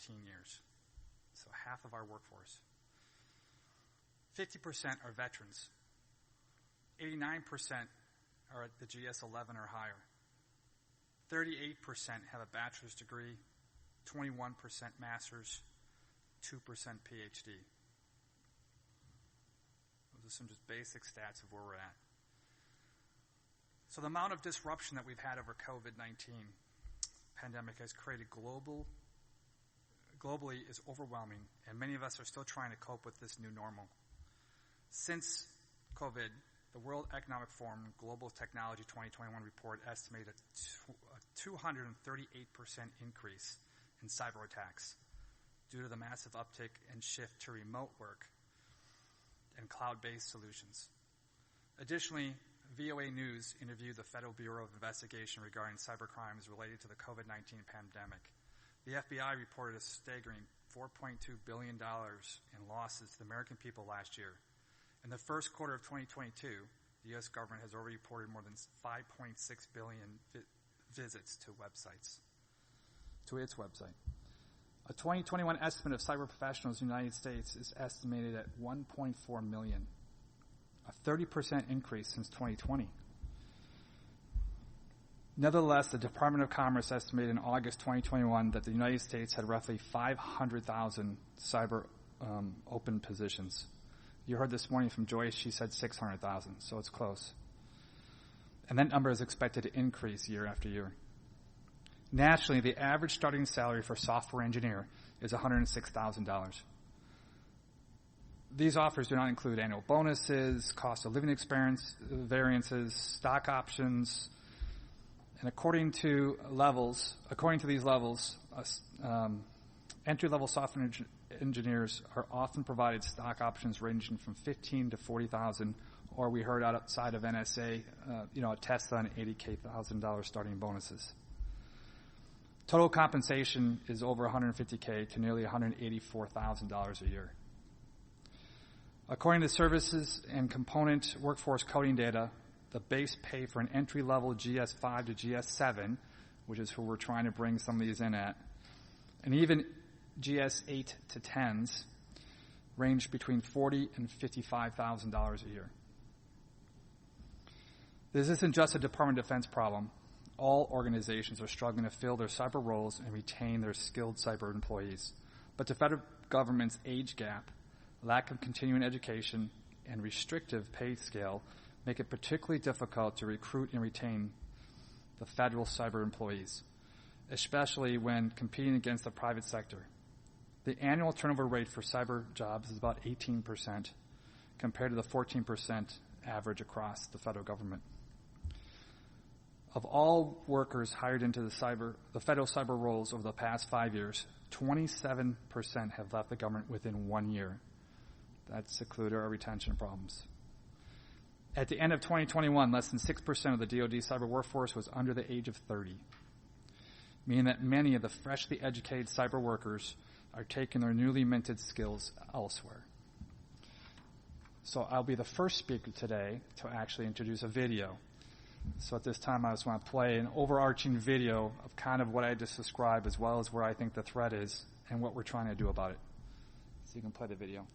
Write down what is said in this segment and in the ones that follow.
14 years. So half of our workforce. 50% are veterans. 89% are at the GS-11 or higher. 38% have a bachelor's degree, 21% master's, 2% PhD. Those are some just basic stats of where we're at. So the amount of disruption that we've had over COVID-19 pandemic has created globally is overwhelming, and many of us are still trying to cope with this new normal. Since COVID, the World Economic Forum Global Technology 2021 report estimated a 238% increase in cyber attacks due to the massive uptick and shift to remote work and cloud-based solutions. Additionally, VOA News interviewed the Federal Bureau of Investigation regarding cybercrimes related to the COVID-19 pandemic. The FBI reported a staggering $4.2 billion in losses to the American people last year. In the first quarter of 2022, the U.S. government has already reported more than 5.6 billion visits to its website. A 2021 estimate of cyber professionals in the United States is estimated at 1.4 million, a 30% increase since 2020. Nevertheless, the Department of Commerce estimated in August 2021 that the United States had roughly 500,000 cyber open positions. You heard this morning from Joyce, she said 600,000, so it's close. And that number is expected to increase year after year. Nationally, the average starting salary for a software engineer is $106,000. These offers do not include annual bonuses, cost of living variances, stock options, and according to these levels, entry-level software engineers are often provided stock options ranging from $15,000 to $40,000, or we heard outside of NSA, a Tesla and $80,000 starting bonuses. Total compensation is over $150K to nearly $184,000 a year. According to services and component workforce coding data, the base pay for an entry-level GS5 to GS7, which is who we're trying to bring some of these in at, and even GS8 to 10s range between $40,000 and $55,000 a year. This isn't just a Department of Defense problem. All organizations are struggling to fill their cyber roles and retain their skilled cyber employees. But the federal government's age gap, lack of continuing education, and restrictive pay scale make it particularly difficult to recruit and retain the federal cyber employees, especially when competing against the private sector. The annual turnover rate for cyber jobs is about 18% compared to the 14% average across the federal government. Of all workers hired into the federal cyber roles over the past 5 years, 27% have left the government within 1 year. That's secluded our retention problems. At the end of 2021, less than 6% of the DoD cyber workforce was under the age of 30, meaning that many of the freshly educated cyber workers are taking their newly minted skills elsewhere. So I'll be the first speaker today to actually introduce a video. So at this time, I just want to play an overarching video of kind of what I just described, as well as where I think the threat is and what we're trying to do about it. So you can play the video.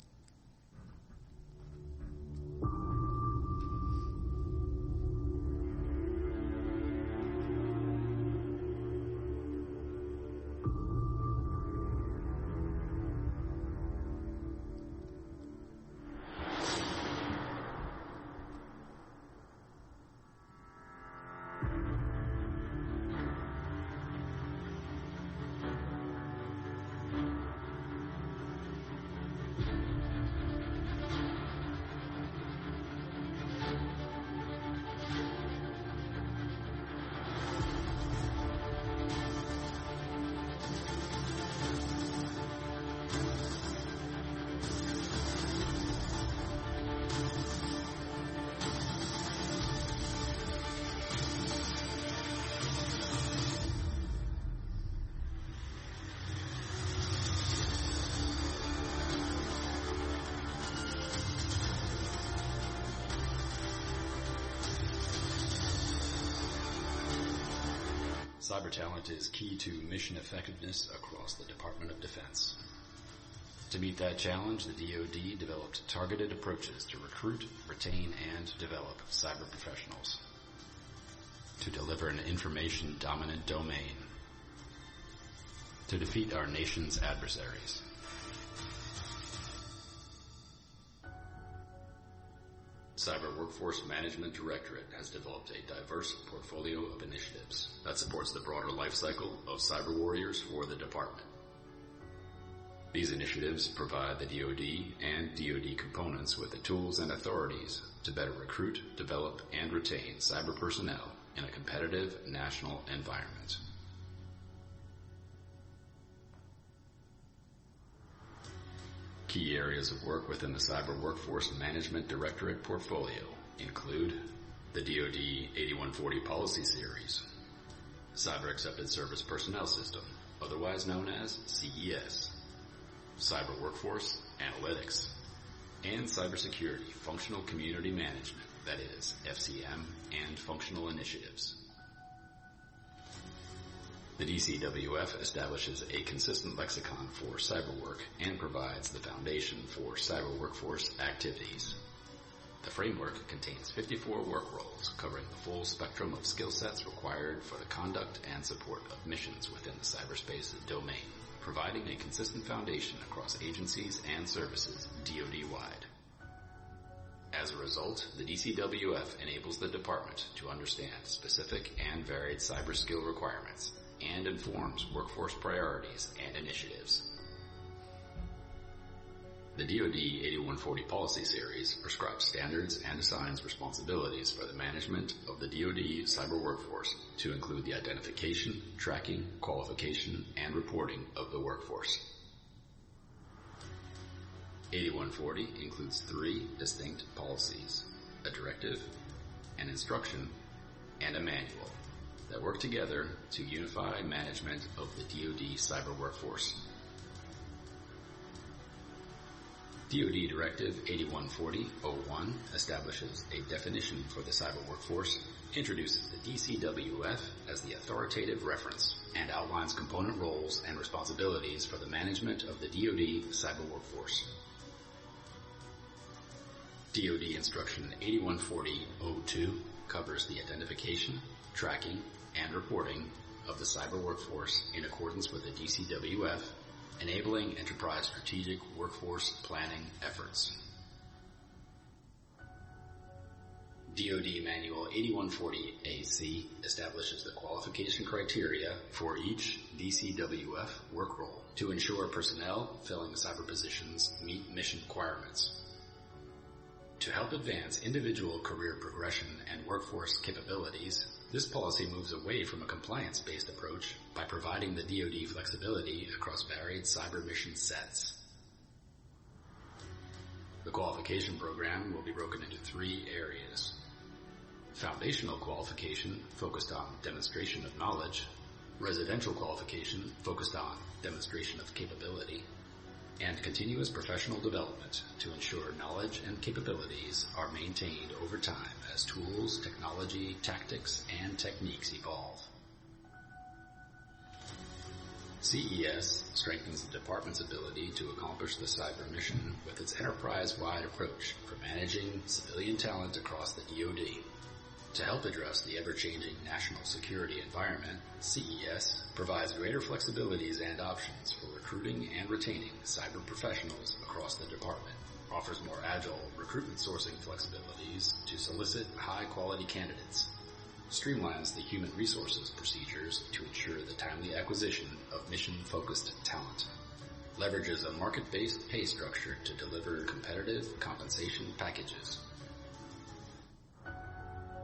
Cyber talent is key to mission effectiveness across the Department of Defense. To meet that challenge, the DoD developed targeted approaches to recruit, retain, and develop cyber professionals to deliver an information-dominant domain to defeat our nation's adversaries. Cyber Workforce Management Directorate has developed a diverse portfolio of initiatives that supports the broader life cycle of cyber warriors for the department. These initiatives provide the DoD and DoD components with the tools and authorities to better recruit, develop, and retain cyber personnel in a competitive national environment. Key areas of work within the Cyber Workforce Management Directorate portfolio include the DoD 8140 Policy Series, Cyber Accepted Service Personnel System, otherwise known as CES, Cyber Workforce Analytics, and Cybersecurity Functional Community Management, that is, FCM, and Functional Initiatives. The DCWF establishes a consistent lexicon for cyber work and provides the foundation for cyber workforce activities. The framework contains 54 work roles covering the full spectrum of skill sets required for the conduct and support of missions within the cyberspace domain, providing a consistent foundation across agencies and services DoD-wide. As a result, the DCWF enables the department to understand specific and varied cyber skill requirements and informs workforce priorities and initiatives. The DoD 8140 Policy Series prescribes standards and assigns responsibilities for the management of the DoD cyber workforce to include the identification, tracking, qualification, and reporting of the workforce. 8140 includes 3 distinct policies: a directive, an instruction, and a manual that work together to unify management of the DoD cyber workforce. DoD Directive 8140-01 establishes a definition for the cyber workforce, introduces the DCWF as the authoritative reference, and outlines component roles and responsibilities for the management of the DoD cyber workforce. DoD Instruction 8140-02 covers the identification, tracking, and reporting of the cyber workforce in accordance with the DCWF, enabling enterprise strategic workforce planning efforts. DoD Manual 8140-AC establishes the qualification criteria for each DCWF work role to ensure personnel filling the cyber positions meet mission requirements. To help advance individual career progression and workforce capabilities, this policy moves away from a compliance-based approach by providing the DoD flexibility across varied cyber mission sets. The qualification program will be broken into 3 areas: foundational qualification focused on demonstration of knowledge, residential qualification focused on demonstration of capability, and continuous professional development to ensure knowledge and capabilities are maintained over time as tools, technology, tactics, and techniques evolve. CES strengthens the department's ability to accomplish the cyber mission with its enterprise-wide approach for managing civilian talent across the DoD. To help address the ever-changing national security environment, CES provides greater flexibilities and options for recruiting and retaining cyber professionals across the department, offers more agile recruitment sourcing flexibilities to solicit high-quality candidates, streamlines the human resources procedures to ensure the timely acquisition of mission-focused talent, leverages a market-based pay structure to deliver competitive compensation packages.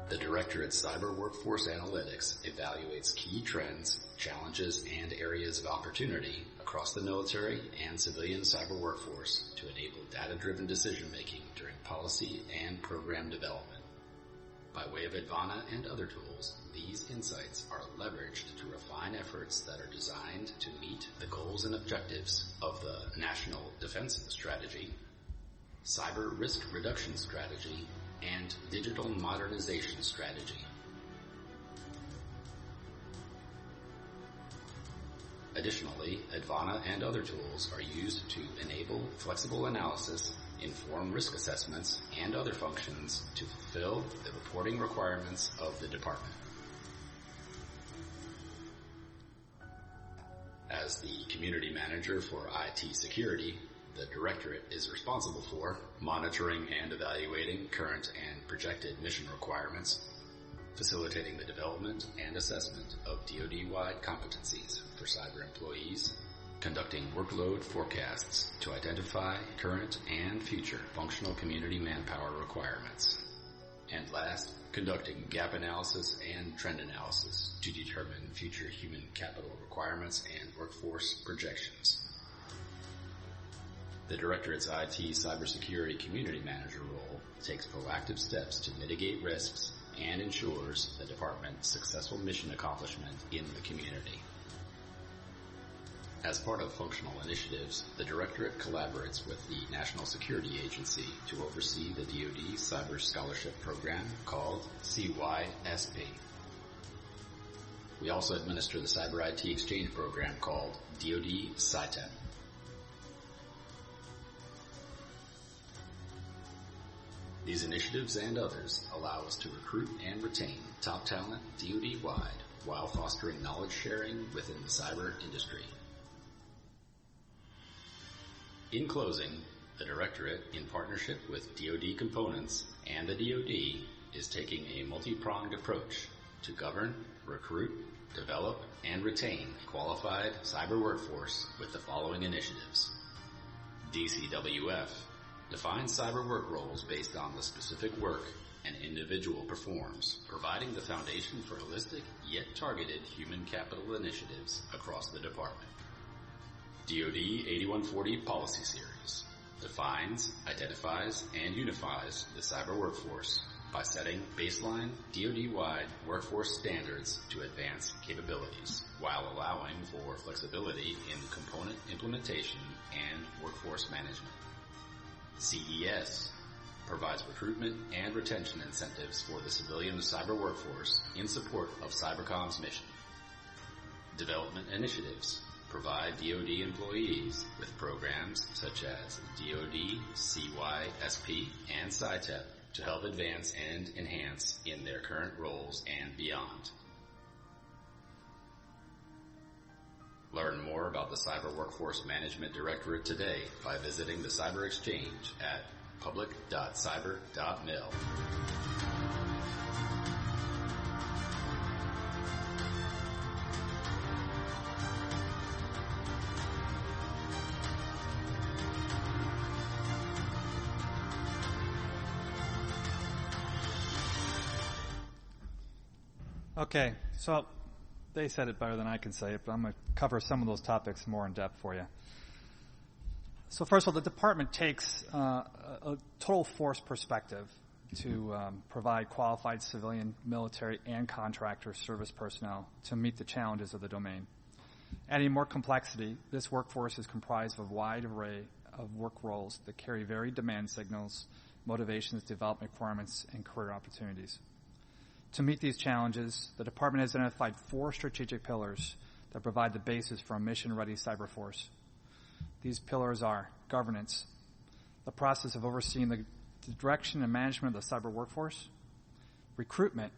The Directorate's Cyber Workforce Analytics evaluates key trends, challenges, and areas of opportunity across the military and civilian cyber workforce to enable data-driven decision-making during policy and program development. By way of Advana and other tools, these insights are leveraged to refine efforts that are designed to meet the goals and objectives of the National Defense Strategy, Cyber Risk Reduction Strategy, and Digital Modernization Strategy. Additionally, Advana and other tools are used to enable flexible analysis, inform risk assessments, and other functions to fulfill the reporting requirements of the department. As the community manager for IT security, the Directorate is responsible for monitoring and evaluating current and projected mission requirements, facilitating the development and assessment of DoD-wide competencies for cyber employees, conducting workload forecasts to identify current and future functional community manpower requirements, and last, conducting gap analysis and trend analysis to determine future human capital requirements and workforce projections. The Directorate's IT cybersecurity community manager role takes proactive steps to mitigate risks and ensures the department's successful mission accomplishment in the community. As part of functional initiatives, the Directorate collaborates with the National Security Agency to oversee the DoD Cyber Scholarship Program called CYSP. We also administer the Cyber IT Exchange Program called DoD CyTep. These initiatives and others allow us to recruit and retain top talent DoD-wide while fostering knowledge sharing within the cyber industry. In closing, the Directorate, in partnership with DoD Components and the DoD, is taking a multi-pronged approach to govern, recruit, develop, and retain a qualified cyber workforce with the following initiatives. DCWF defines cyber work roles based on the specific work an individual performs, providing the foundation for holistic yet targeted human capital initiatives across the department. DoD 8140 Policy Series defines, identifies, and unifies the cyber workforce by setting baseline DoD-wide workforce standards to advance capabilities, while allowing for flexibility in component implementation and workforce management. CES provides recruitment and retention incentives for the civilian cyber workforce in support of Cybercom's mission. Development initiatives provide DoD employees with programs such as DoD, CYSP, and CyTep to help advance and enhance in their current roles and beyond. Learn more about the Cyber Workforce Management Directorate today by visiting the Cyber Exchange at public.cyber.mil. Okay, so they said it better than I can say it, but I'm going to cover some of those topics more in depth for you. So first of all, the department takes a total force perspective to provide qualified civilian, military, and contractor service personnel to meet the challenges of the domain. Adding more complexity, this workforce is comprised of a wide array of work roles that carry varied demand signals, motivations, development requirements, and career opportunities. To meet these challenges, the department has identified 4 strategic pillars that provide the basis for a mission-ready cyber force. These pillars are governance, the process of overseeing the direction and management of the cyber workforce; recruitment,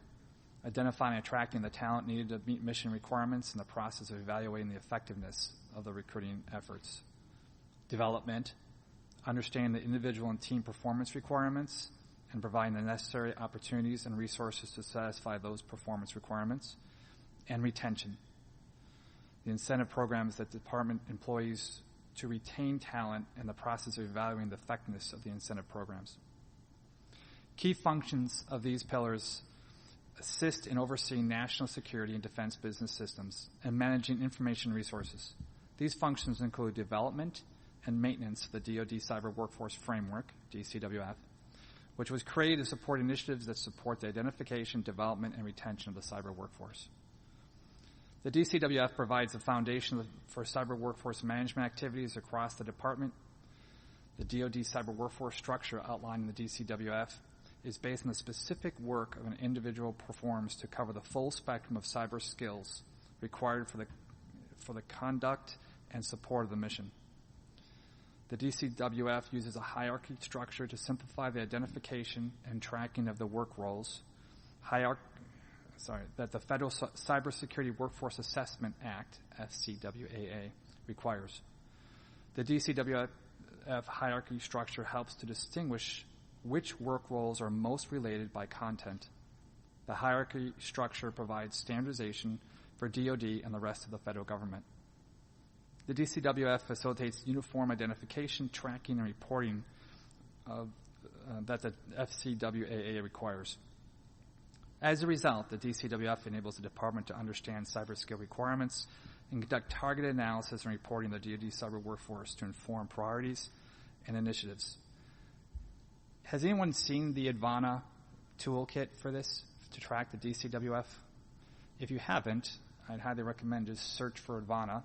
identifying and attracting the talent needed to meet mission requirements and the process of evaluating the effectiveness of the recruiting efforts; development, understanding the individual and team performance requirements and providing the necessary opportunities and resources to satisfy those performance requirements; and retention, the incentive programs that department employees to retain talent and the process of evaluating the effectiveness of the incentive programs. Key functions of these pillars assist in overseeing national security and defense business systems and managing information resources. These functions include development and maintenance of the DoD Cyber Workforce Framework, DCWF, which was created to support initiatives that support the identification, development, and retention of the cyber workforce. The DCWF provides the foundation for cyber workforce management activities across the department. The DoD cyber workforce structure outlined in the DCWF is based on the specific work of an individual performs to cover the full spectrum of cyber skills required for the conduct and support of the mission. The DCWF uses a hierarchy structure to simplify the identification and tracking of the work roles that the Federal Cybersecurity Workforce Assessment Act, FCWAA, requires. The DCWF hierarchy structure helps to distinguish which work roles are most related by content. The hierarchy structure provides standardization for DoD and the rest of the federal government. The DCWF facilitates uniform identification, tracking, and reporting that the FCWAA requires. As a result, the DCWF enables the department to understand cyber skill requirements and conduct targeted analysis and reporting of the DoD cyber workforce to inform priorities and initiatives. Has anyone seen the Advana toolkit for this, to track the DCWF? If you haven't, I'd highly recommend just search for Advana.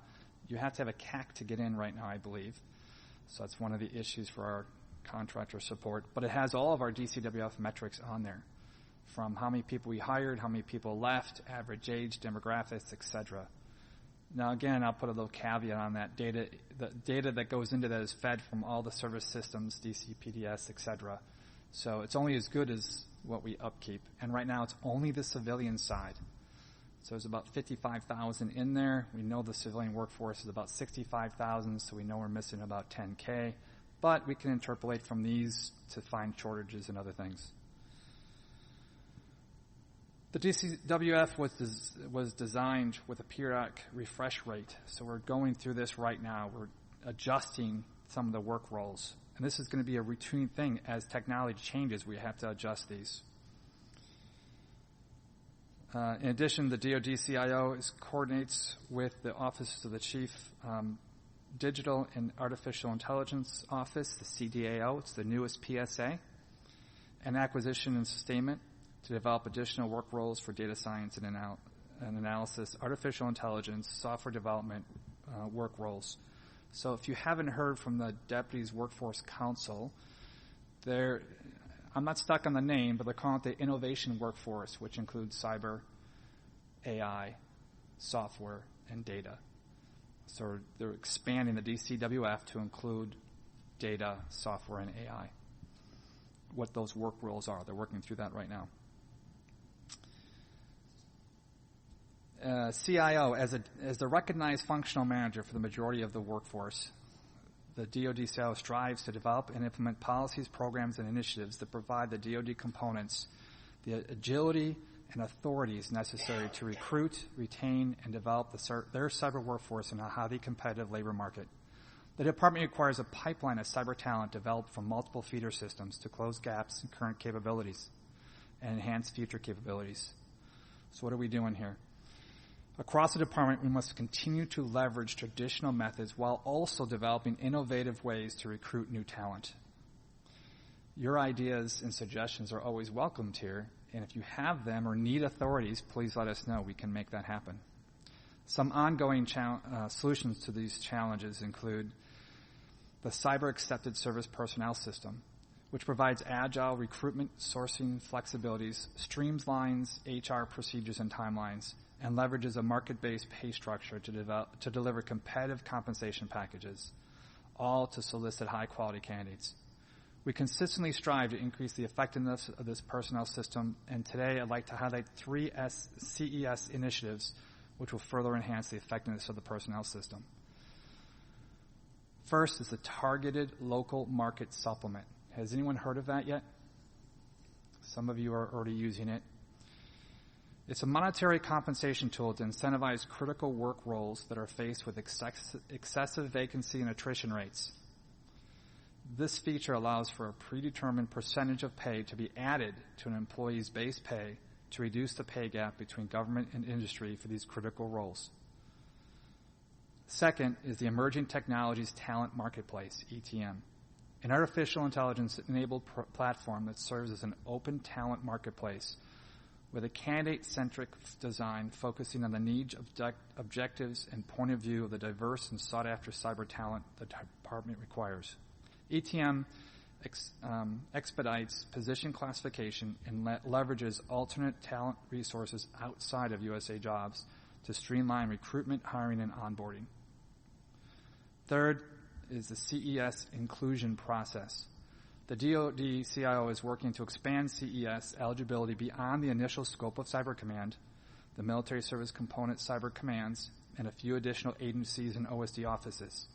You have to have a CAC to get in right now, I believe. So that's one of the issues for our contractor support. But it has all of our DCWF metrics on there, from how many people we hired, how many people left, average age, demographics, etc. Now, again, I'll put a little caveat on that. The data that goes into that is fed from all the service systems, DC, PDS, etc. So it's only as good as what we upkeep. And right now, it's only the civilian side. So there's about 55,000 in there. We know the civilian workforce is about 65,000, so we know we're missing about 10K. But we can interpolate from these to find shortages and other things. The DCWF was designed with a periodic refresh rate. So we're going through this right now. We're adjusting some of the work roles. And this is going to be a routine thing. As technology changes, we have to adjust these. In addition, the DoD CIO coordinates with the Office of the Chief Digital and Artificial Intelligence Office, the CDAO. It's the newest PSA, and acquisition and sustainment to develop additional work roles for data science and analysis, artificial intelligence, software development work roles. So if you haven't heard from the Deputies Workforce Council, I'm not stuck on the name, but they're calling it the Innovation Workforce, which includes cyber, AI, software, and data. So they're expanding the DCWF to include data, software, and AI. What those work roles are. They're working through that right now. CIO, as the recognized functional manager for the majority of the workforce, the DoD CIO strives to develop and implement policies, programs, and initiatives that provide the DoD components the agility and authorities necessary to recruit, retain, and develop their cyber workforce in a highly competitive labor market. The department requires a pipeline of cyber talent developed from multiple feeder systems to close gaps in current capabilities and enhance future capabilities. So what are we doing here? Across the department, we must continue to leverage traditional methods while also developing innovative ways to recruit new talent. Your ideas and suggestions are always welcomed here, and if you have them or need authorities, please let us know. We can make that happen. Some ongoing solutions to these challenges include the Cyber Accepted Service Personnel System, which provides agile recruitment, sourcing flexibilities, streamlines HR procedures and timelines, and leverages a market-based pay structure to deliver competitive compensation packages, all to solicit high-quality candidates. We consistently strive to increase the effectiveness of this personnel system, and today I'd like to highlight 3 CES initiatives which will further enhance the effectiveness of the personnel system. First is the Targeted Local Market Supplement. Has anyone heard of that yet? Some of you are already using it. It's a monetary compensation tool to incentivize critical work roles that are faced with excessive vacancy and attrition rates. This feature allows for a predetermined percentage of pay to be added to an employee's base pay to reduce the pay gap between government and industry for these critical roles. Second is the Emerging Technologies Talent Marketplace, ETM, an artificial intelligence-enabled platform that serves as an open talent marketplace with a candidate-centric design focusing on the needs, objectives, and point of view of the diverse and sought-after cyber talent the department requires. ETM expedites position classification and leverages alternate talent resources outside of USA Jobs to streamline recruitment, hiring, and onboarding. Third is the CES Inclusion Process. The DoD CIO is working to expand CES eligibility beyond the initial scope of Cyber Command, the Military Service Component Cyber Commands, and a few additional agencies and OSD offices.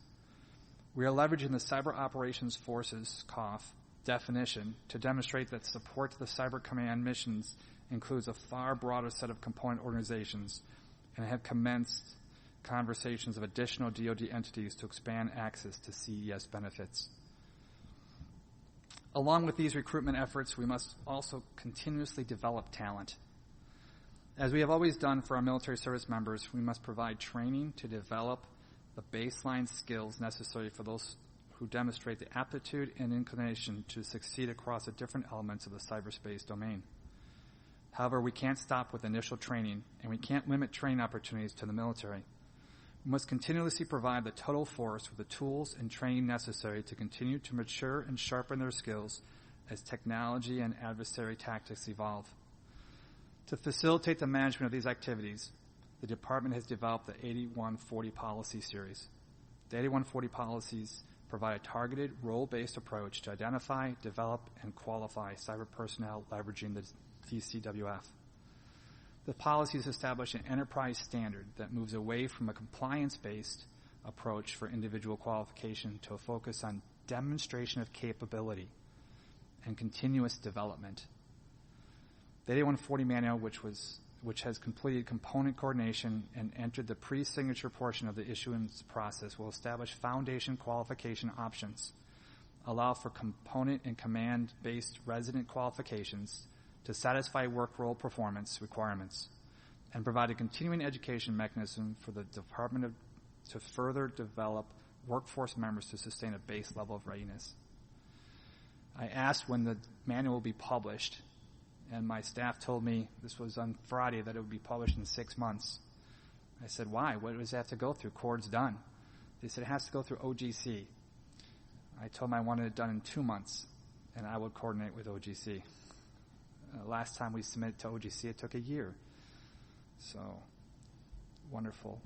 We are leveraging the Cyber Operations Forces, COF, definition to demonstrate that support to the Cyber Command missions includes a far broader set of component organizations and have commenced conversations of additional DoD entities to expand access to CES benefits. Along with these recruitment efforts, we must also continuously develop talent. As we have always done for our military service members, we must provide training to develop the baseline skills necessary for those who demonstrate the aptitude and inclination to succeed across the different elements of the cyberspace domain. However, we can't stop with initial training, and we can't limit training opportunities to the military. We must continuously provide the total force with the tools and training necessary to continue to mature and sharpen their skills as technology and adversary tactics evolve. To facilitate the management of these activities, the Department has developed the 8140 policy series. The 8140 policies provide a targeted, role-based approach to identify, develop, and qualify cyber personnel leveraging the DCWF. The policies establish an enterprise standard that moves away from a compliance-based approach for individual qualification to a focus on demonstration of capability and continuous development. The 8140 manual, which has completed component coordination and entered the pre-signature portion of the issuance process, will establish foundation qualification options, allow for component and command-based resident qualifications to satisfy work role performance requirements, and provide a continuing education mechanism for the Department to further develop workforce members to sustain a base level of readiness. I asked when the manual will be published, and my staff told me this was on Friday that it would be published in 6 months. I said, why? What does it have to go through? CORD's done. They said it has to go through OGC. I told them I wanted it done in 2 months, and I would coordinate with OGC. Last time we submitted to OGC, it took a year. So, wonderful.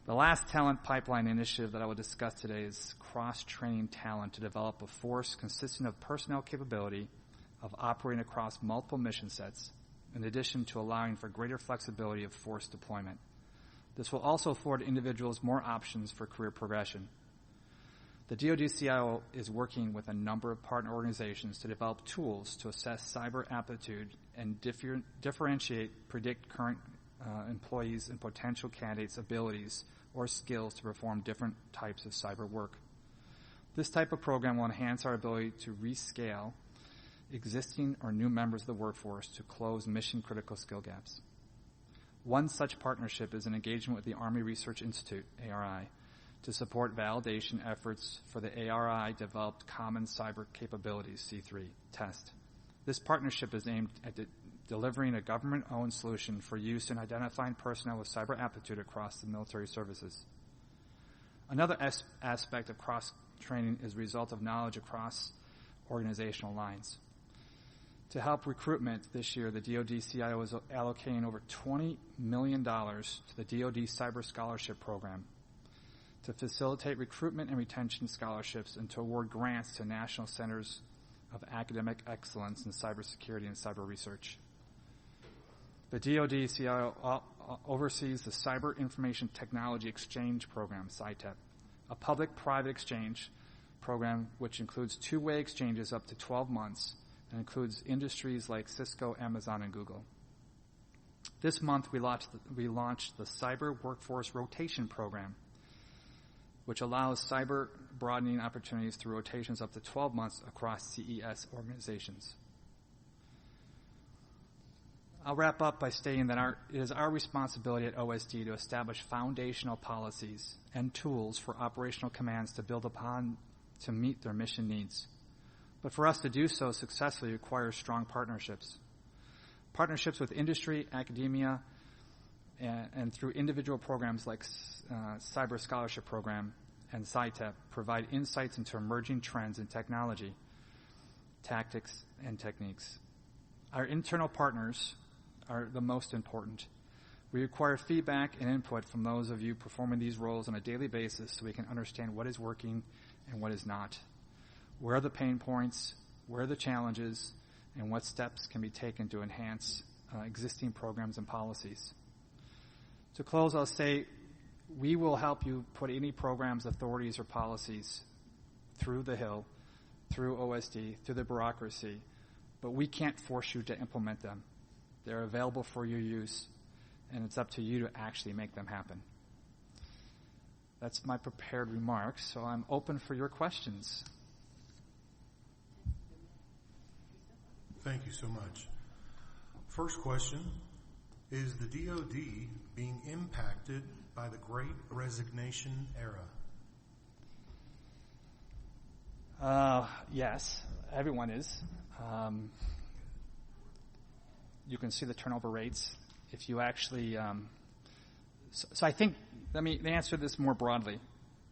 The last talent pipeline initiative that I will discuss today is cross-training talent to develop a force consistent of personnel capability of operating across multiple mission sets, in addition to allowing for greater flexibility of force deployment. This will also afford individuals more options for career progression. The DoD CIO is working with a number of partner organizations to develop tools to assess cyber aptitude and predict current employees and potential candidates' abilities or skills to perform different types of cyber work. This type of program will enhance our ability to rescale existing or new members of the workforce to close mission-critical skill gaps. One such partnership is an engagement with the Army Research Institute, ARI, to support validation efforts for the ARI-developed Common Cyber Capabilities, C3, test. This partnership is aimed at delivering a government-owned solution for use in identifying personnel with cyber aptitude across the military services. Another aspect of cross-training is the result of knowledge across organizational lines. To help recruitment this year, the DoD CIO is allocating over $20 million to the DoD Cyber Scholarship Program to facilitate recruitment and retention scholarships and to award grants to national centers of academic excellence in cybersecurity and cyber research. The DoD CIO oversees the Cyber Information Technology Exchange Program, CITEP, a public-private exchange program which includes two-way exchanges up to 12 months and includes industries like Cisco, Amazon, and Google. This month, we launched the Cyber Workforce Rotation Program, which allows cyber broadening opportunities through rotations up to 12 months across CES organizations. I'll wrap up by stating that it is our responsibility at OSD to establish foundational policies and tools for operational commands to build upon to meet their mission needs. But for us to do so successfully requires strong partnerships. Partnerships with industry, academia, and through individual programs like Cyber Scholarship Program and CITEP provide insights into emerging trends in technology, tactics, and techniques. Our internal partners are the most important. We require feedback and input from those of you performing these roles on a daily basis so we can understand what is working and what is not. Where are the pain points, where are the challenges, and what steps can be taken to enhance existing programs and policies. To close, I'll say we will help you put any programs, authorities, or policies through the Hill, through OSD, through the bureaucracy, but we can't force you to implement them. They're available for your use, and it's up to you to actually make them happen. That's my prepared remarks, so I'm open for your questions. Thank you so much. First question, is the DoD being impacted by the Great Resignation era? Yes, everyone is. You can see the turnover rates. If you actually, so I think, let me answer this more broadly.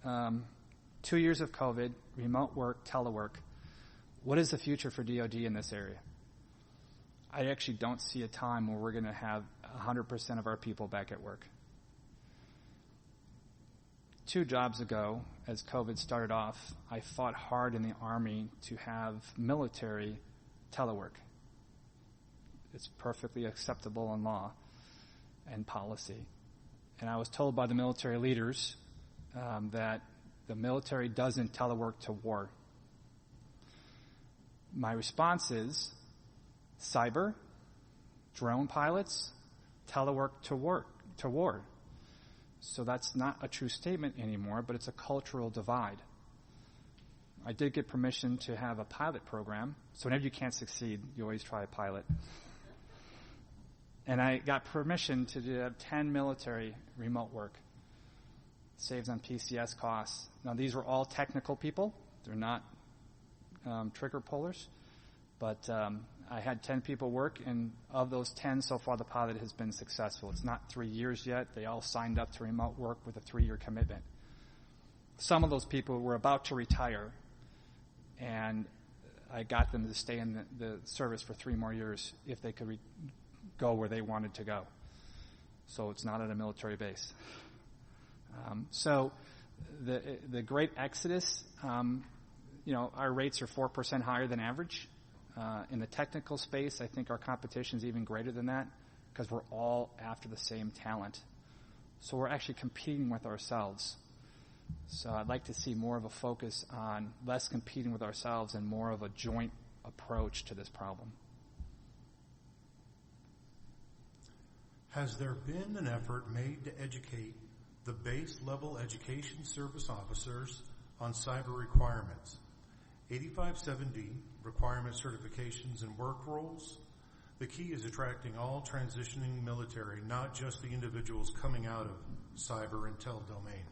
2 years of COVID, remote work, telework. What is the future for DoD in this area? I actually don't see a time where we're going to have 100% of our people back at work. 2 jobs ago, as COVID started off, I fought hard in the Army to have military telework. It's perfectly acceptable in law and policy. And I was told by the military leaders that the military doesn't telework to war. My response is cyber, drone pilots, telework to war. So that's not a true statement anymore, but it's a cultural divide. I did get permission to have a pilot program. So whenever you can't succeed, you always try a pilot. And I got permission to have 10 military remote work. Saves on PCS costs. Now, these were all technical people. They're not trigger pullers. But I had 10 people work, and of those 10, so far the pilot has been successful. It's not 3 years yet. They all signed up to remote work with a 3-year commitment. Some of those people were about to retire, and I got them to stay in the service for 3 more years if they could go where they wanted to go. So it's not at a military base. So the great exodus, our rates are 4% higher than average. In the technical space, I think our competition is even greater than that because we're all after the same talent. So we're actually competing with ourselves. So I'd like to see more of a focus on less competing with ourselves and more of a joint approach to this problem. Has there been an effort made to educate the base level education service officers on cyber requirements? 8570 requirement certifications and work roles. The key is attracting all transitioning military, not just the individuals coming out of cyber intel domain.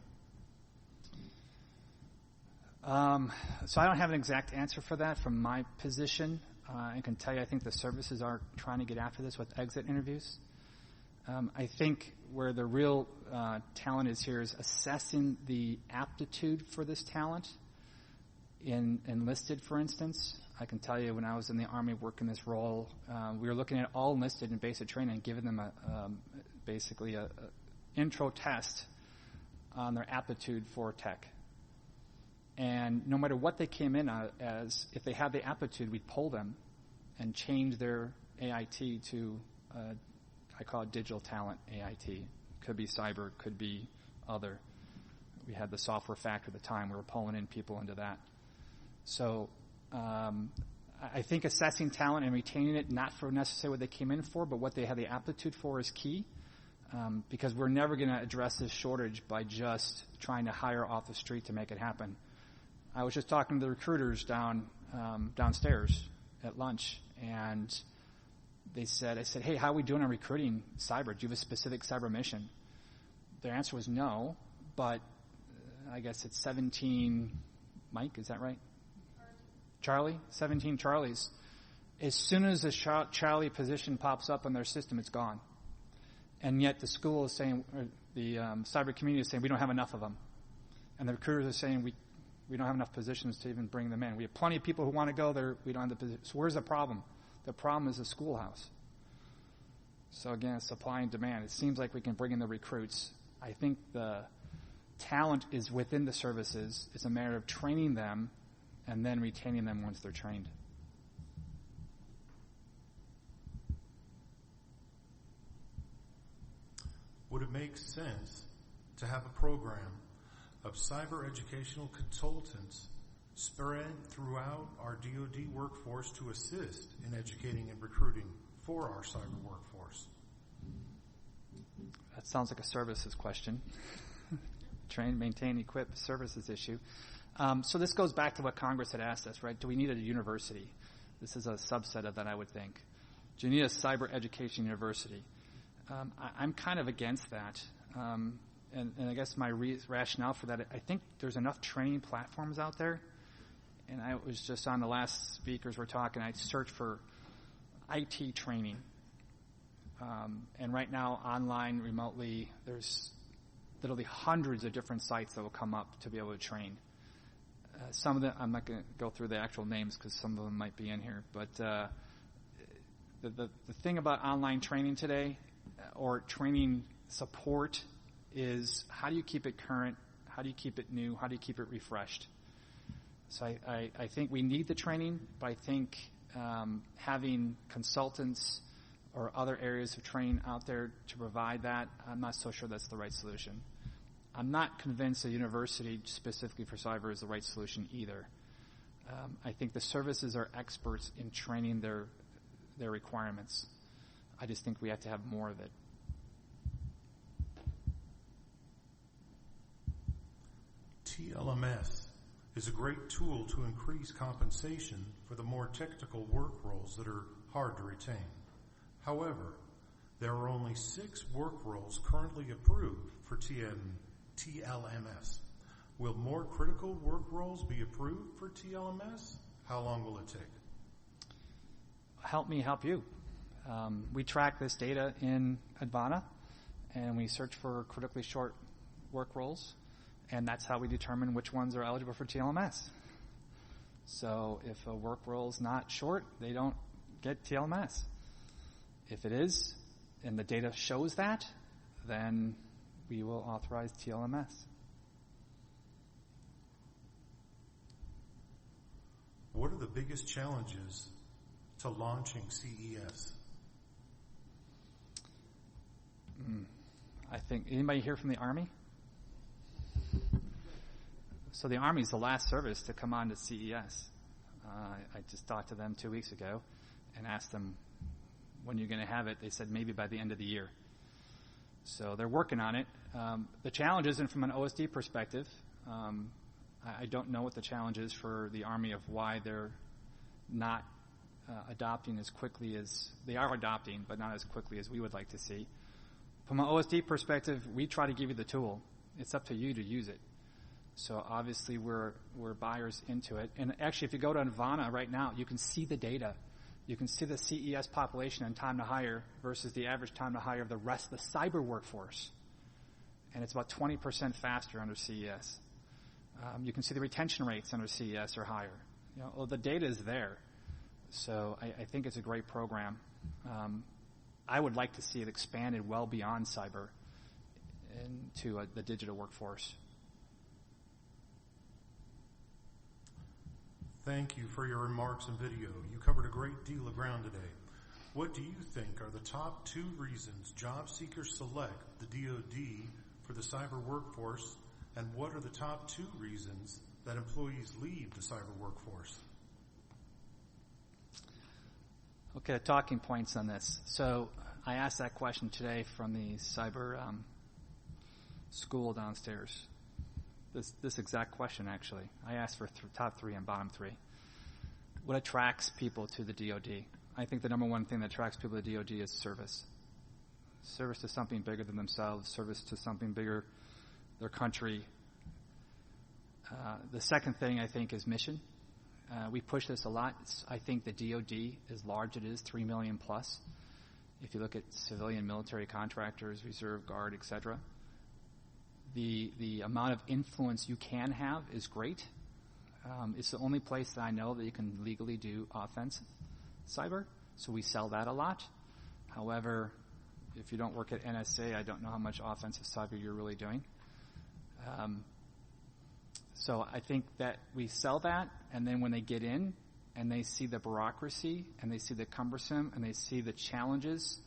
So I don't have an exact answer for that from my position. I can tell you I think the services are trying to get after this with exit interviews. I think where the real talent is here is assessing the aptitude for this talent. In enlisted, for instance, I can tell you when I was in the Army working this role, we were looking at all enlisted in basic training and giving them basically a intro test on their aptitude for tech. And no matter what they came in as, if they had the aptitude, we'd pull them and change their AIT to, I call it digital talent AIT. Could be cyber, could be other. We had the software factor at the time. We were pulling in people into that. So I think assessing talent and retaining it, not for necessarily what they came in for, but what they have the aptitude for is key, because we're never going to address this shortage by just trying to hire off the street to make it happen. I was just talking to the recruiters downstairs at lunch, and I said, hey, how are we doing on recruiting cyber? Do you have a specific cyber mission? Their answer was no, but I guess it's 17, Mike, is that right? Charlie, 17 Charlies. As soon as a Charlie position pops up in their system, it's gone. And yet the school is saying, or the cyber community is saying, we don't have enough of them. And the recruiters are saying, we don't have enough positions to even bring them in. We have plenty of people who want to go there. We don't have the position. So where's the problem? The problem is the schoolhouse. So again, supply and demand. It seems like we can bring in the recruits. I think the talent is within the services. It's a matter of training them and then retaining them once they're trained. Would it make sense to have a program of cyber educational consultants spread throughout our DoD workforce to assist in educating and recruiting for our cyber workforce? That sounds like a services question. Train, maintain, equip, services issue. So this goes back to what Congress had asked us, right? Do we need a university? This is a subset of that, I would think. Do you need a cyber education university? I'm kind of against that. And I guess my rationale for that, I think there's enough training platforms out there. And I was just on the last speakers were talking, I searched for IT training. And right now, online, remotely, there's literally hundreds of different sites that will come up to be able to train. Some of them, I'm not going to go through the actual names because some of them might be in here. But the thing about online training today, or training support, is how do you keep it current? How do you keep it new? How do you keep it refreshed? So I think we need the training, but I think having consultants or other areas of training out there to provide that, I'm not so sure that's the right solution. I'm not convinced a university specifically for cyber is the right solution either. I think the services are experts in training their requirements. I just think we have to have more of it. TLMS is a great tool to increase compensation for the more technical work roles that are hard to retain. However, there are only 6 work roles currently approved for TLMS. Will more critical work roles be approved for TLMS? How long will it take? Help me help you. We track this data in Advana, and we search for critically short work roles, and that's how we determine which ones are eligible for TLMS. So if a work role is not short, they don't get TLMS. If it is, and the data shows that, then we will authorize TLMS. What are the biggest challenges to launching CES? I think, anybody here from the Army? So the Army is the last service to come on to CES. I just talked to them 2 weeks ago and asked them, when you're going to have it? They said maybe by the end of the year. So they're working on it. The challenge isn't from an OSD perspective. I don't know what the challenge is for the Army of why they're not adopting as quickly as they are adopting, but not as quickly as we would like to see. From an OSD perspective, we try to give you the tool. It's up to you to use it. So obviously we're buyers into it. And actually, if you go to Advana right now, you can see the data. You can see the CES population and time to hire versus the average time to hire of the rest of the cyber workforce. And it's about 20% faster under CES. You can see the retention rates under CES are higher. The data is there. So I think it's a great program. I would like to see it expanded well beyond cyber into the digital workforce. Thank you for your remarks and video. You covered a great deal of ground today. What do you think are the top 2 reasons job seekers select the DoD for the cyber workforce, and what are the top 2 reasons that employees leave the cyber workforce? Okay, talking points on this. So I asked that question today from the cyber school downstairs. This exact question, actually. I asked for top 3 and bottom 3. What attracts people to the DoD? I think the number one thing that attracts people to the DoD is service. Service to something bigger than themselves, service to something bigger, their country. The second thing, I think, is mission. We push this a lot. I think the DoD, as large it is, 3 million plus. If you look at civilian military contractors, reserve guard, etc., the amount of influence you can have is great. It's the only place that I know that you can legally do offensive cyber, so we sell that a lot. However, If you don't work at NSA, I don't know how much offensive cyber you're really doing. So I think that we sell that, and then when they get in and they see the bureaucracy and they see the cumbersome and they see the challenges,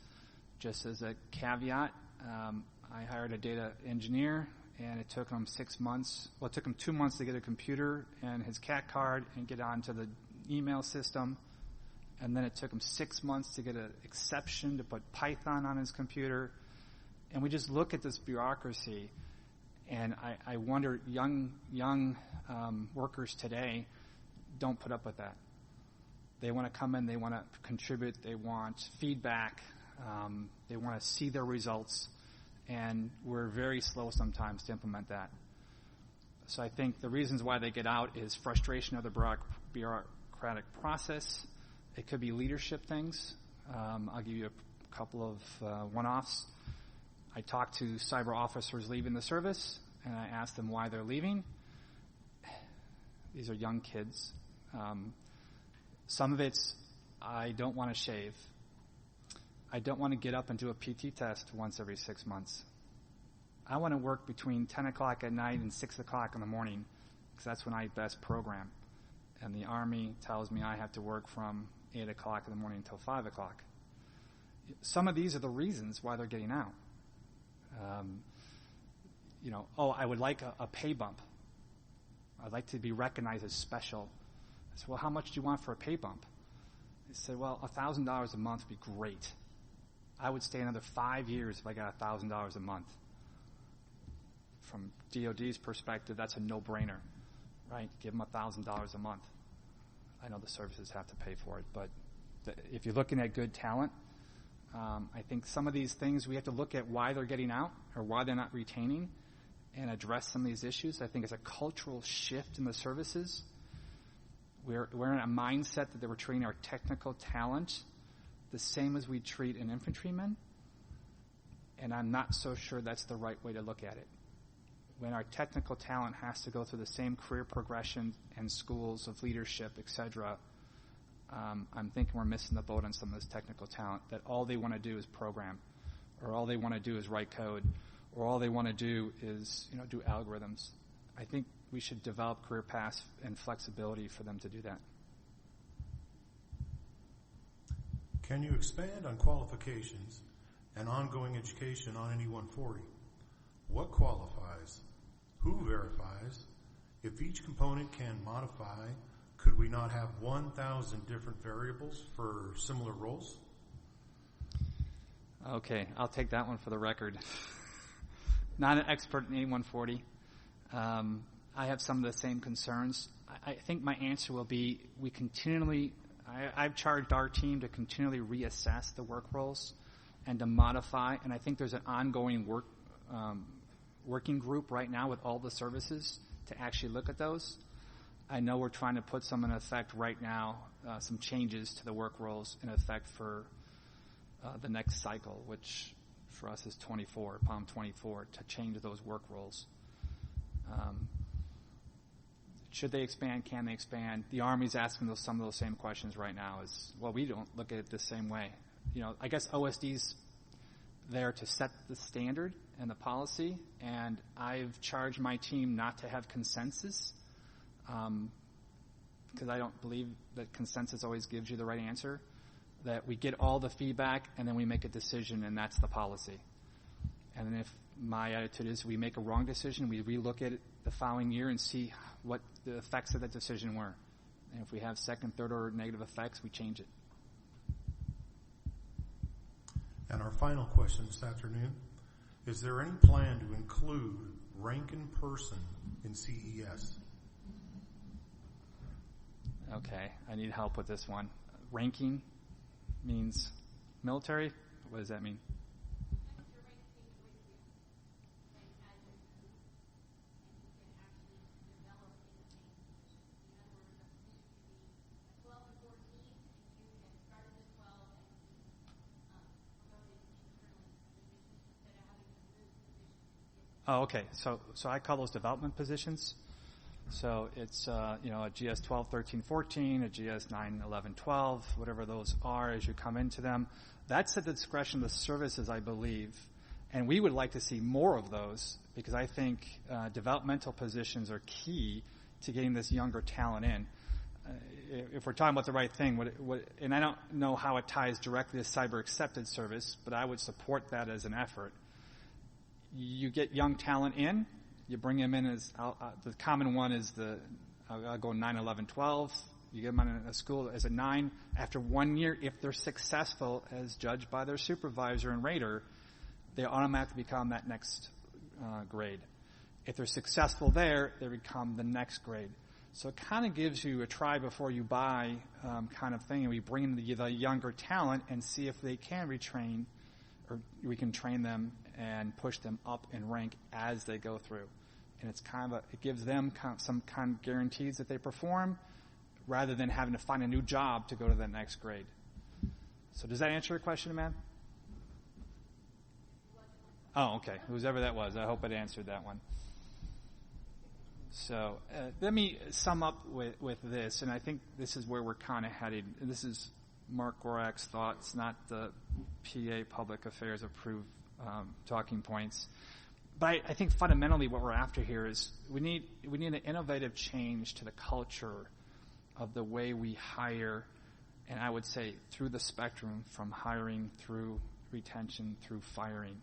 just as a caveat, I hired a data engineer, and it took him 6 months. Well, it took him 2 months to get a computer and his CAT card and get onto the email system. And then it took him 6 months to get an exception to put Python on his computer. And we just look at this bureaucracy, and I wonder, young workers today don't put up with that. They want to come in, they want to contribute, they want feedback, they want to see their results, and we're very slow sometimes to implement that. So I think the reasons why they get out is frustration of the bureaucratic process. It could be leadership things. I'll give you a couple of one-offs. I talked to cyber officers leaving the service, and I asked them why they're leaving. These are young kids. Some of it's, I don't want to shave. I don't want to get up and do a PT test once every 6 months. I want to work between 10 o'clock at night and 6 o'clock in the morning, because that's when I best program. And the Army tells me I have to work from 8 o'clock in the morning until 5 o'clock. Some of these are the reasons why they're getting out. I would like a pay bump. I'd like to be recognized as special. I said, well, how much do you want for a pay bump? He said, well, $1,000 a month would be great. I would stay another 5 years if I got $1,000 a month. From DOD's perspective, that's a no-brainer, right? Give them $1,000 a month. I know the services have to pay for it, but if you're looking at good talent, I think some of these things we have to look at why they're getting out or why they're not retaining and address some of these issues. I think it's a cultural shift in the services. We're in a mindset that we're treating our technical talent the same as we treat an infantryman, and I'm not so sure that's the right way to look at it. When our technical talent has to go through the same career progression and schools of leadership, etc., I'm thinking we're missing the boat on some of this technical talent, that all they want to do is program, or all they want to do is write code, or all they want to do is do algorithms. I think we should develop career paths and flexibility for them to do that. Can you expand on qualifications and ongoing education on NE 140? What qualifies? Who verifies? If each component can modify, could we not have 1,000 different variables for similar roles? Okay, I'll take that one for the record. Not an expert in NE 140. I have some of the same concerns. I think my answer will be I've charged our team to continually reassess the work roles and to modify, and I think there's an ongoing working group right now with all the services to actually look at those. I know we're trying to put some in effect right now, some changes to the work roles in effect for the next cycle, which for us is PALM 24, to change those work roles. Should they expand? Can they expand? The Army's asking some of those same questions right now. We don't look at it the same way. I guess OSD's there to set the standard and the policy, and I've charged my team not to have consensus, because I don't believe that consensus always gives you the right answer, that we get all the feedback and then we make a decision, and that's the policy. And then if my attitude is we make a wrong decision, we relook at it the following year and see what the effects of that decision were. And if we have second, third, or negative effects, we change it. And our final question this afternoon, is there any plan to include rank in person in CES? Okay, I need help with this one. Ranking means military? What does that mean? Oh, okay. So I call those development positions. So it's, a GS 12, 13, 14, a GS 9, 11, 12, whatever those are as you come into them. That's at the discretion of the services, I believe. And we would like to see more of those because I think developmental positions are key to getting this younger talent in. If we're talking about the right thing, and I don't know how it ties directly to cyber accepted service, but I would support that as an effort. You get young talent in, you bring them in as, the common one is I'll go 9, 11, 12. You get them in a school as a 9. After 1 year, if they're successful as judged by their supervisor and rater, they automatically become that next grade. If they're successful there, they become the next grade. So it kind of gives you a try before you buy kind of thing, and we bring in the younger talent and see if they can retrain, or we can train them and push them up in rank as they go through. And it's it gives them some kind of guarantees that they perform, rather than having to find a new job to go to that next grade. So does that answer your question, man? Oh, okay. Whoever that was, I hope it answered that one. So let me sum up with this, and I think this is where we're kind of headed. This is Mark Gorak's thoughts, not the PA Public Affairs approved talking points. But I think fundamentally what we're after here is we need an innovative change to the culture of the way we hire, and I would say through the spectrum, from hiring through retention through firing.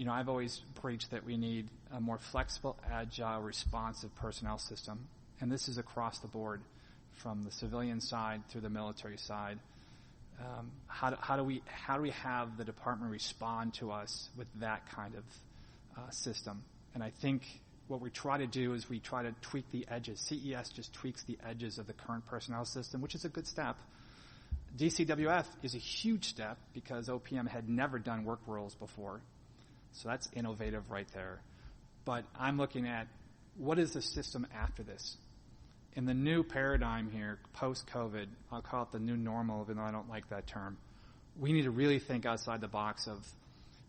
I've always preached that we need a more flexible, agile, responsive personnel system, and this is across the board, from the civilian side through the military side. How do we have the department respond to us with that kind of system? And I think what we try to do is we try to tweak the edges. CES just tweaks the edges of the current personnel system, which is a good step. DCWF is a huge step because OPM had never done work rules before. So that's innovative right there. But I'm looking at what is the system after this? In the new paradigm here, post-COVID, I'll call it the new normal, even though I don't like that term, we need to really think outside the box of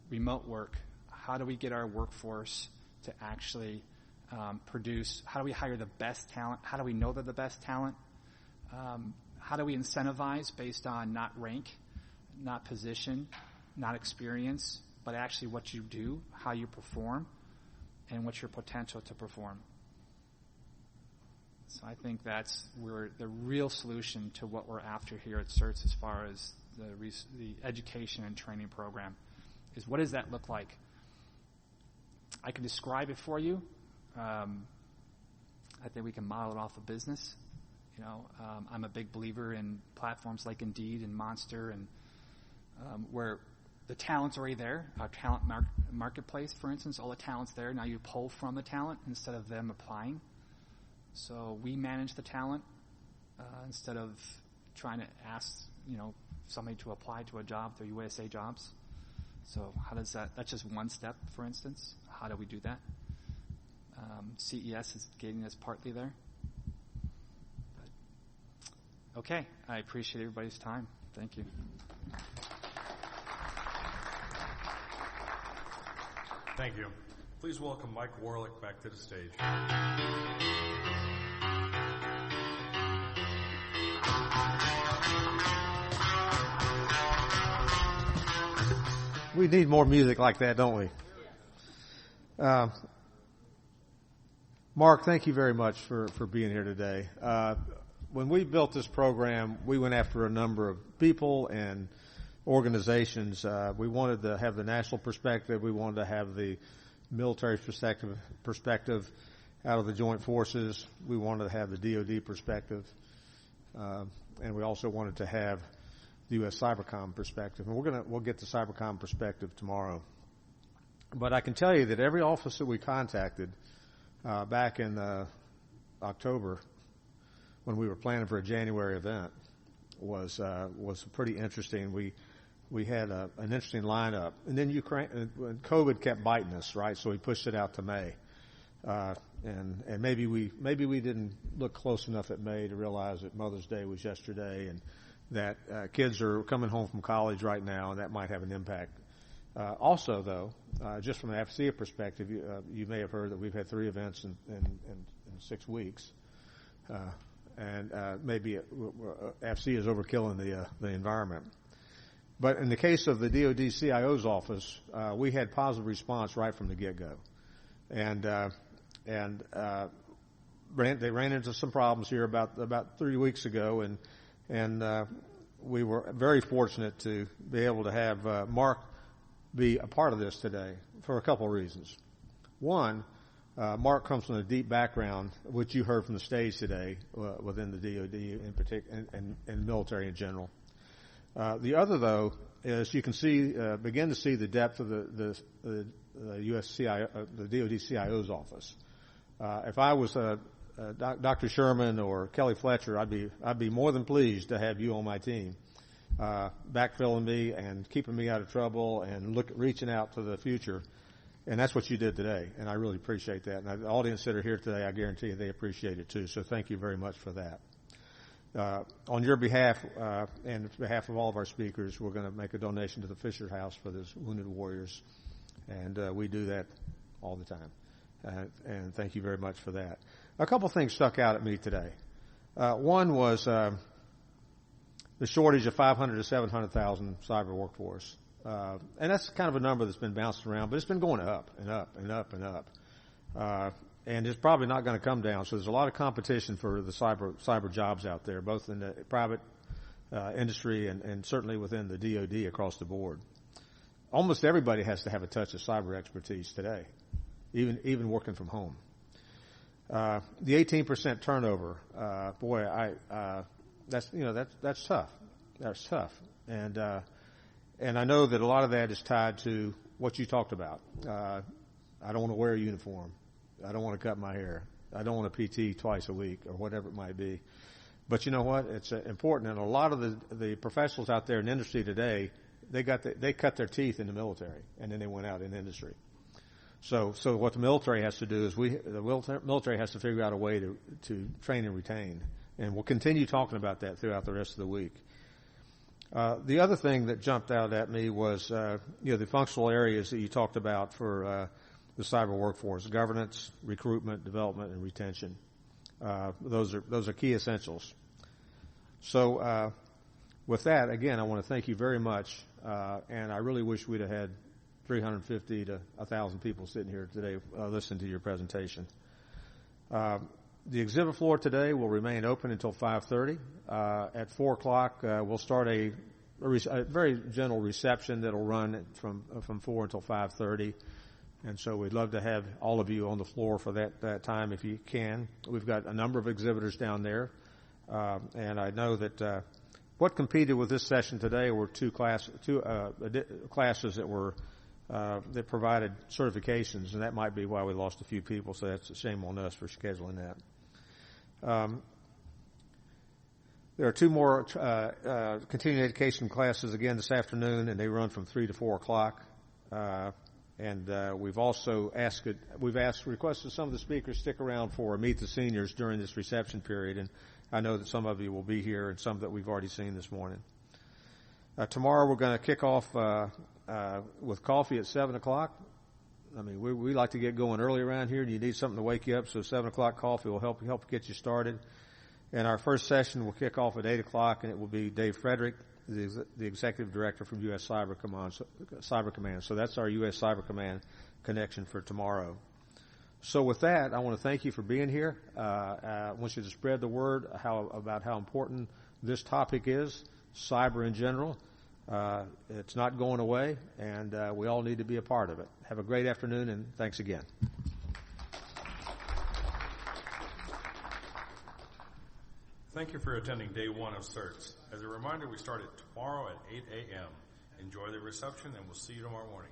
remote work. How do we get our workforce to actually produce? How do we hire the best talent? How do we know they're the best talent? How do we incentivize based on not rank, not position, not experience, but actually what you do, how you perform, and what's your potential to perform? So I think that's where the real solution to what we're after here at CERTS as far as the education and training program is, what does that look like? I can describe it for you. I think we can model it off of business. I'm a big believer in platforms like Indeed and Monster, and where the talent's already there. Our talent marketplace, for instance, all the talent's there. Now you pull from the talent instead of them applying. So we manage the talent instead of trying to ask, somebody to apply to a job through USA Jobs. So how does that's just one step, for instance. How do we do that? CES is getting us partly there. But, okay, I appreciate everybody's time. Thank you. Thank you. Please welcome Mike Warlick back to the stage. We need more music like that, don't we? Mark, thank you very much for being here today. When we built this program, we went after a number of people and organizations. We wanted to have the national perspective. We wanted to have the military perspective out of the joint forces. We wanted to have the DoD perspective. And we also wanted to have the U.S. Cybercom perspective. And we'll get the Cybercom perspective tomorrow. But I can tell you that every officer we contacted back in October, when we were planning for a January event, was pretty interesting. We had an interesting lineup, and then COVID kept biting us, right? So we pushed it out to May, and maybe we didn't look close enough at May to realize that Mother's Day was yesterday, and that kids are coming home from college right now, and that might have an impact Also, though, just from an AFCEA perspective, you may have heard that we've had 3 events in 6 weeks, and maybe AFCEA is overkilling the environment. But in the case of the DoD CIO's office, we had positive response right from the get-go, and they ran into some problems here about 3 weeks ago, and we were very fortunate to be able to have Mark be a part of this today for a couple of reasons. One, Mark comes from a deep background, which you heard from the stage today, within the DoD in particular and military in general. The other, though, is you can begin to see the depth of the U.S. CIO, the DoD CIO's office. If I was Dr. Sherman or Kelly Fletcher, I'd be more than pleased to have you on my team, backfilling me and keeping me out of trouble and reaching out to the future. And that's what you did today, and I really appreciate that. And the audience that are here today, I guarantee you they appreciate it too. So thank you very much for that. On your behalf and on behalf of all of our speakers, we're going to make a donation to the Fisher House for those wounded warriors, and we do that all the time. And thank you very much for that. A couple things stuck out at me today. One was the shortage of 500 to 700,000 cyber workforce. And that's kind of a number that's been bounced around, but it's been going up and up and up and up. And it's probably not going to come down. So there's a lot of competition for the cyber jobs out there, both in the private industry and certainly within the DoD across the board. Almost everybody has to have a touch of cyber expertise today, even working from home. The 18% turnover, that's tough. That's tough. And I know that a lot of that is tied to what you talked about. I don't want to wear a uniform. I don't want to cut my hair. I don't want to PT twice a week or whatever it might be. But you know what? It's important. And a lot of the professionals out there in industry today, they cut their teeth in the military, and then they went out in industry. So what the military has to do is the military has to figure out a way to train and retain. And we'll continue talking about that throughout the rest of the week. The other thing that jumped out at me was, the functional areas that you talked about for the cyber workforce: governance, recruitment, development, and retention. Those are key essentials. So, with that, again, I want to thank you very much, and I really wish we'd have had 350 to 1,000 people sitting here today listening to your presentation. The exhibit floor today will remain open until 5:30. At 4 o'clock, we'll start a very gentle reception that'll run from 4 until 5:30. And so we'd love to have all of you on the floor for that time if you can. We've got a number of exhibitors down there. And I know that what competed with this session today were two classes that provided certifications, and that might be why we lost a few people, so that's a shame on us for scheduling that. There are 2 more continuing education classes again this afternoon, and they run from 3 to 4 o'clock. And we've also requested some of the speakers stick around for Meet the Seniors during this reception period, and I know that some of you will be here and some that we've already seen this morning. Tomorrow we're going to kick off with coffee at 7 o'clock. I mean, we like to get going early around here, and you need something to wake you up, so 7 o'clock coffee will help get you started. And our first session will kick off at 8 o'clock, and it will be Dave Frederick, the Executive Director from U.S. Cyber Command. So that's our U.S. Cyber Command connection for tomorrow. So with that, I want to thank you for being here. I want you to spread the word about how important this topic is, cyber in general. It's not going away, and we all need to be a part of it. Have a great afternoon, and thanks again. Thank you for attending day 1 of CERTS. As a reminder, we start tomorrow at 8 a.m. Enjoy the reception, and we'll see you tomorrow morning.